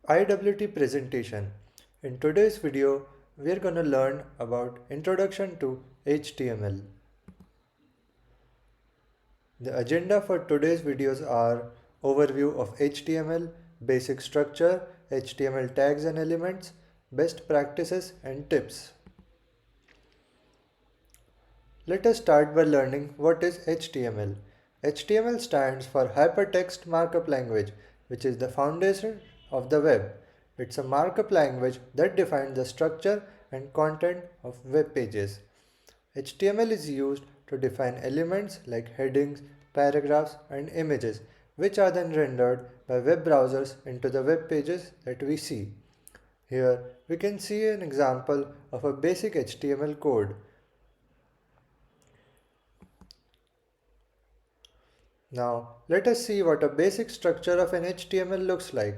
IWT presentation. In today's video, we are going to learn about Introduction to HTML. The agenda for today's videos are overview of HTML, basic structure, HTML tags and elements, best practices and tips. Let us start by learning what is HTML. HTML stands for Hypertext Markup Language, which is the foundation of the web. It's a markup language that defines the structure and content of web pages. HTML is used to define elements like headings, paragraphs, and images, which are then rendered by web browsers into the web pages that we see. Here, we can see an example of a basic HTML code. Now, let us see what a basic structure of an HTML looks like.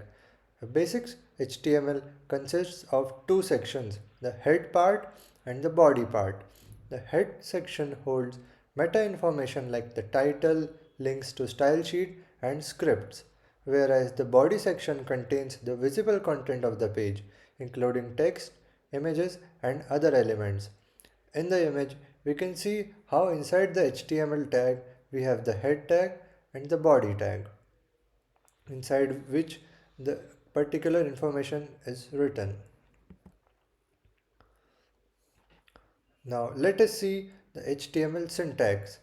A basic HTML consists of two sections, the head part and the body part. The head section holds meta information like the title, links to style sheet and scripts, whereas the body section contains the visible content of the page, including text, images and other elements. In the image, we can see how inside the HTML tag we have the head tag and the body tag, inside which the particular information is written. Now let us see the HTML syntax.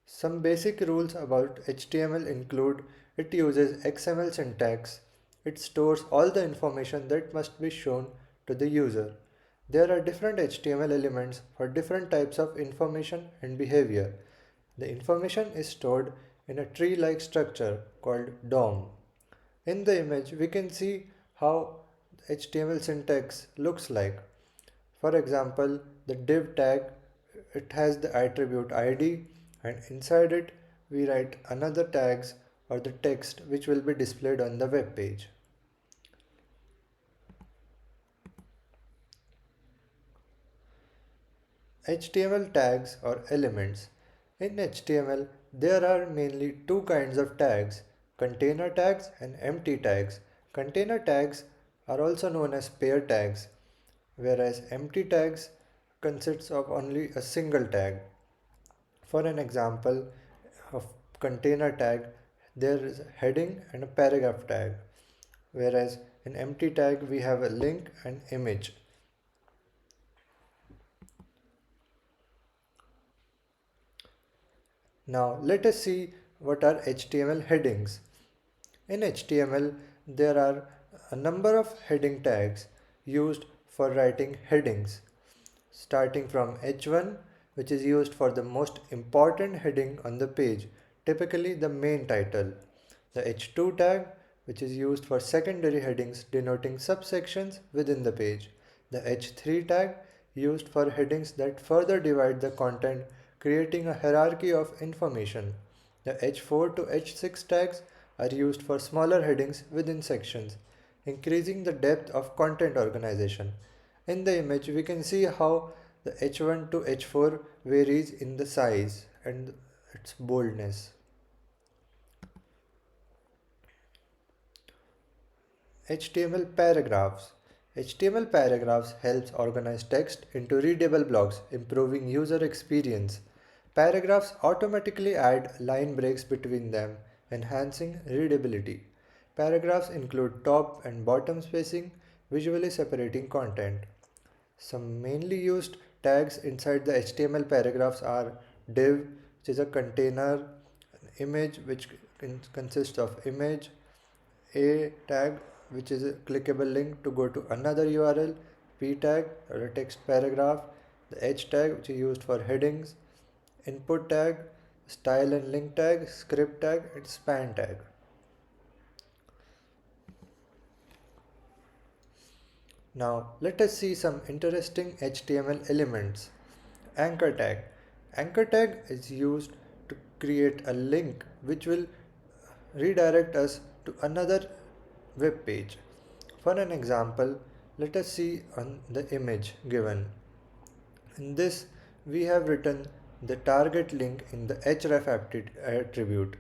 Some basic rules about HTML include it uses XML syntax. It stores all the information that must be shown to the user. There are different HTML elements for different types of information and behavior. The information is stored in a tree-like structure called DOM. In the image, we can see how HTML syntax looks like. For example, the div tag, it has the attribute ID, and inside it we write another tags or the text which will be displayed on the web page. HTML tags or elements. In HTML, there are mainly two kinds of tags, container tags and empty tags. Container tags are also known as pair tags, whereas empty tags consists of only a single tag. For an example of container tag, there is a heading and a paragraph tag, whereas in empty tag we have a link and image. Now let us see what are HTML headings. In HTML, there are a number of heading tags used for writing headings, starting from H1, which is used for the most important heading on the page, typically the main title. The H2 tag, which is used for secondary headings denoting subsections within the page. The H3 tag, used for headings that further divide the content, creating a hierarchy of information. The H4 to H6 tags are used for smaller headings within sections, increasing the depth of content organization. In the image, we can see how the H1 to H4 varies in the size and its boldness. HTML paragraphs. HTML paragraphs helps organize text into readable blocks, improving user experience. Paragraphs automatically add line breaks between them, enhancing readability. Paragraphs include top and bottom spacing, visually separating content. Some mainly used tags inside the HTML paragraphs are div, which is a container, image, which consists of image, a tag, which is a clickable link to go to another URL, p tag or a text paragraph, the h tag, which is used for headings, input tag, style and link tag, script tag, and span tag. Now let us see some interesting HTML elements. Anchor tag. Anchor tag is used to create a link which will redirect us to another web page. For an example, let us see on the image given. In this, we have written the target link in the href attribute,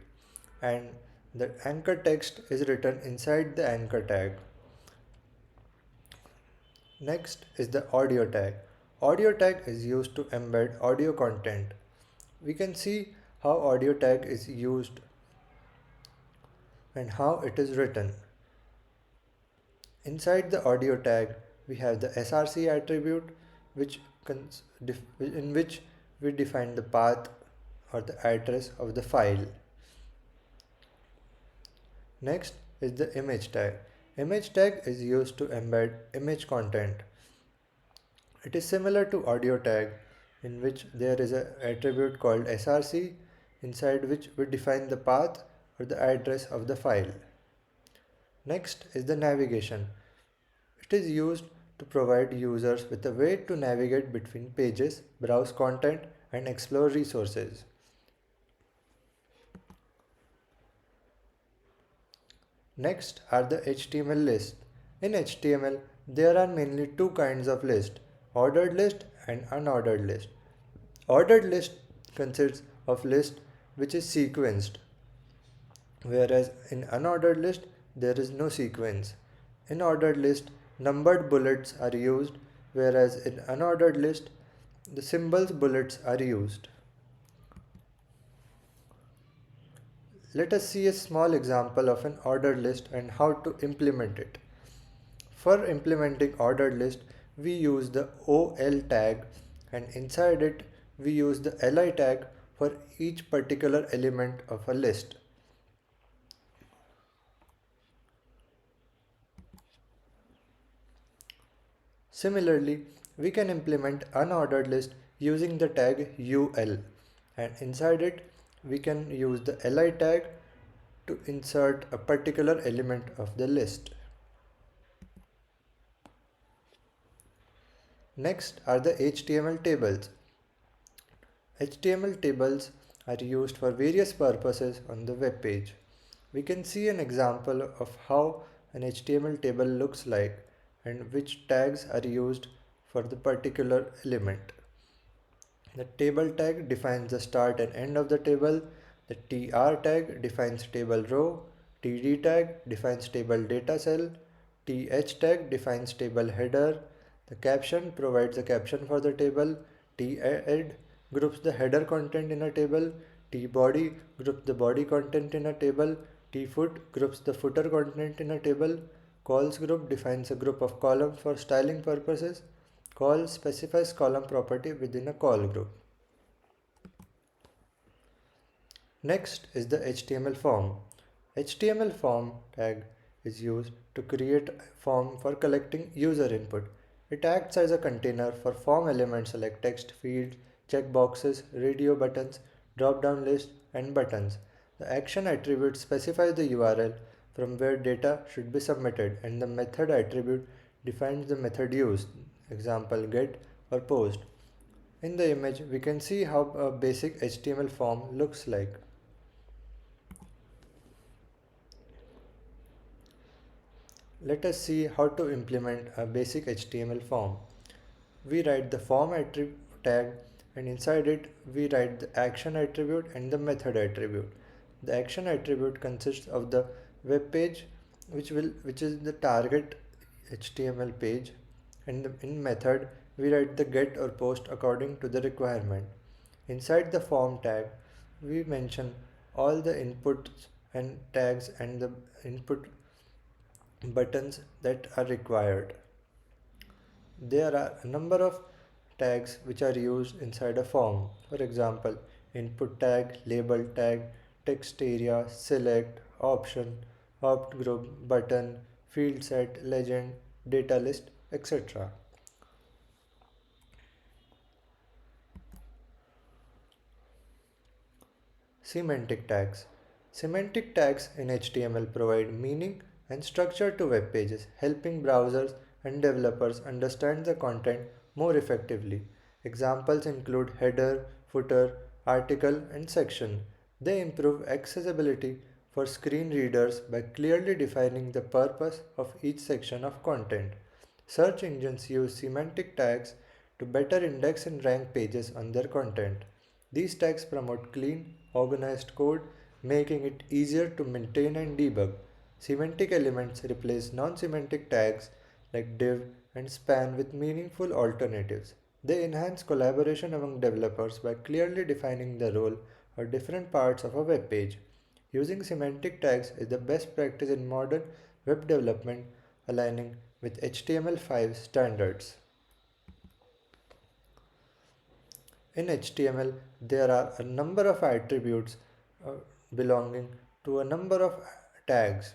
and The anchor text is written inside the anchor tag. Next is the audio tag. Audio tag is used to embed audio content. We can see how audio tag is used and how it is written. Inside the audio tag, we have the src attribute in which we define the path or the address of the file. Next is the image tag. Image tag is used to embed image content. It is similar to audio tag in which there is an attribute called src inside which we define the path or the address of the file. Next is the navigation. It is used to provide users with a way to navigate between pages, browse content, and explore resources. Next are the HTML lists. In HTML, there are mainly two kinds of list: ordered list and unordered list. Ordered list consists of list which is sequenced, whereas in unordered list there is no sequence. In ordered list, numbered bullets are used, whereas in unordered list, the symbols bullets are used. Let us see a small example of an ordered list and how to implement it. For implementing ordered list, we use the OL tag, and inside it we use the LI tag for each particular element of a list. Similarly, we can implement unordered list using the tag UL, and inside it we can use the LI tag to insert a particular element of the list. Next are the HTML tables. HTML tables are used for various purposes on the web page. We can see an example of how an HTML table looks like and which tags are used for the particular element. The table tag defines the start and end of the table. The tr tag defines table row. Td tag defines table data cell. Th tag defines table header. The caption provides a caption for the table. Tadd groups the header content in a table. Tbody groups the body content in a table. Tfoot groups the footer content in a table. Calls group defines a group of columns for styling purposes. Call specifies column property within a call group. Next is the HTML form. HTML form tag is used to create a form for collecting user input. It acts as a container for form elements like text fields, checkboxes, radio buttons, drop-down lists, and buttons. The action attribute specifies the URL from where data should be submitted, and the method attribute defines the method used, example get or post. In the image, we can see how a basic HTML form looks like. Let us see how to implement a basic HTML form. We write the form attribute tag, and inside it we write the action attribute and the method attribute. The action attribute consists of the web page which is the target HTML page, and in method we write the get or post according to the requirement. Inside the form tag we mention all the inputs and tags and the input buttons that are required. There are a number of tags which are used inside a form. For example, input tag, label tag, text area, select, option, opt group, button, field set, legend, data list, etc. Semantic tags. Semantic tags in HTML provide meaning and structure to web pages, helping browsers and developers understand the content more effectively. Examples include header, footer, article, and section. They improve accessibility for screen readers by clearly defining the purpose of each section of content. Search engines use semantic tags to better index and rank pages on their content. These tags promote clean, organized code making it easier to maintain and debug. Semantic elements replace non-semantic tags like div and span with meaningful alternatives. They enhance collaboration among developers by clearly defining the role or different parts of a web page. Using semantic tags is the best practice in modern web development, aligning with HTML5 standards. In HTML, there are a number of attributes uh, belonging to a number of tags.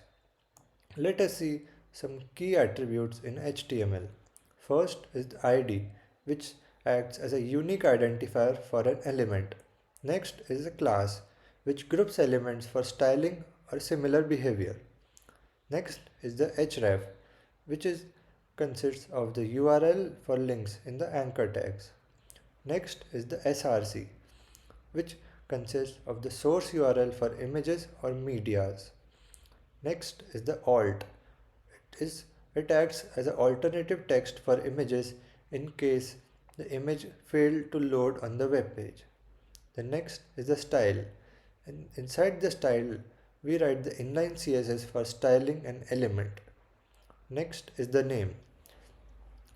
Let us see some key attributes in HTML. First is the ID, which acts as a unique identifier for an element. Next is the class, which groups elements for styling or similar behavior. Next is the href, which consists of the URL for links in the anchor tags. Next is the src, which consists of the source URL for images or medias. Next is the alt. It acts as an alternative text for images in case the image failed to load on the web page. The next is the style. And inside the style, we write the inline CSS for styling an element. Next is the name.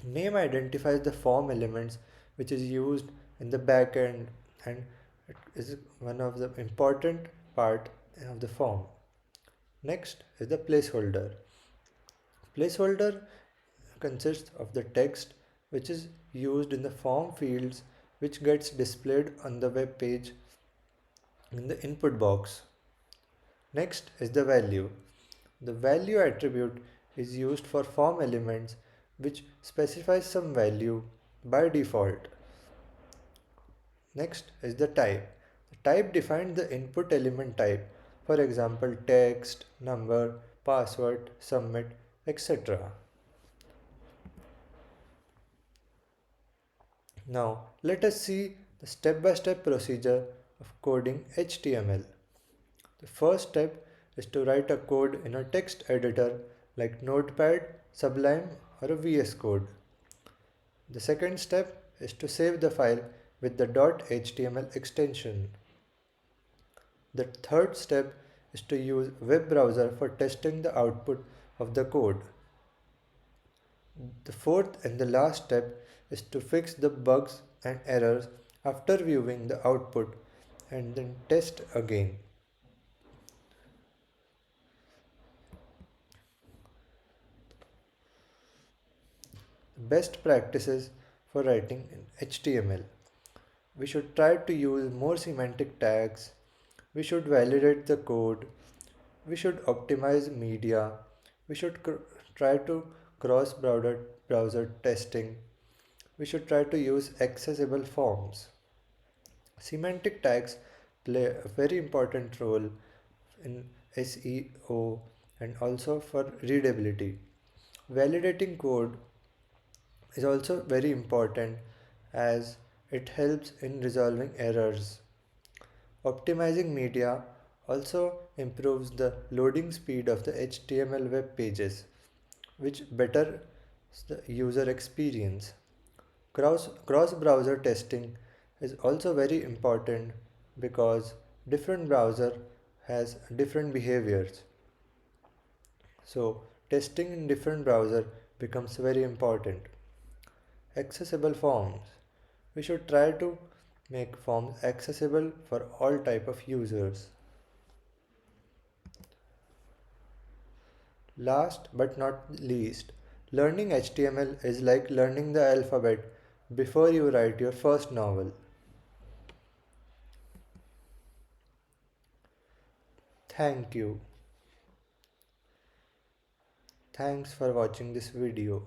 Name identifies the form elements which is used in the backend, and it is one of the important part of the form. Next is the placeholder. Placeholder consists of the text which is used in the form fields which gets displayed on the web page in the input box. Next is the value. The value attribute is used for form elements which specifies some value by default. Next is the type. The type defines the input element type, for example text, number, password, submit, etc. Now let us see the step-by-step procedure of coding HTML. The first step is to write a code in a text editor like Notepad, Sublime or a VS Code. The second step is to save the file with the .html extension. The third step is to use web browser for testing the output of the code. The fourth and the last step is to fix the bugs and errors after viewing the output and then test again. Best practices for writing in HTML. We should try to use more semantic tags. We should validate the code. We should optimize media. We should try to cross browser testing. We should try to use accessible forms. Semantic tags play a very important role in SEO and also for readability. Validating code is also very important as it helps in resolving errors. Optimizing media also improves the loading speed of the HTML web pages, which betters the user experience. Cross browser testing is also very important because different browser has different behaviors. So testing in different browser becomes very important. Accessible forms. We should try to make forms accessible for all type of users. Last but not least, learning HTML is like learning the alphabet before you write your first novel. Thank you. Thanks for watching this video.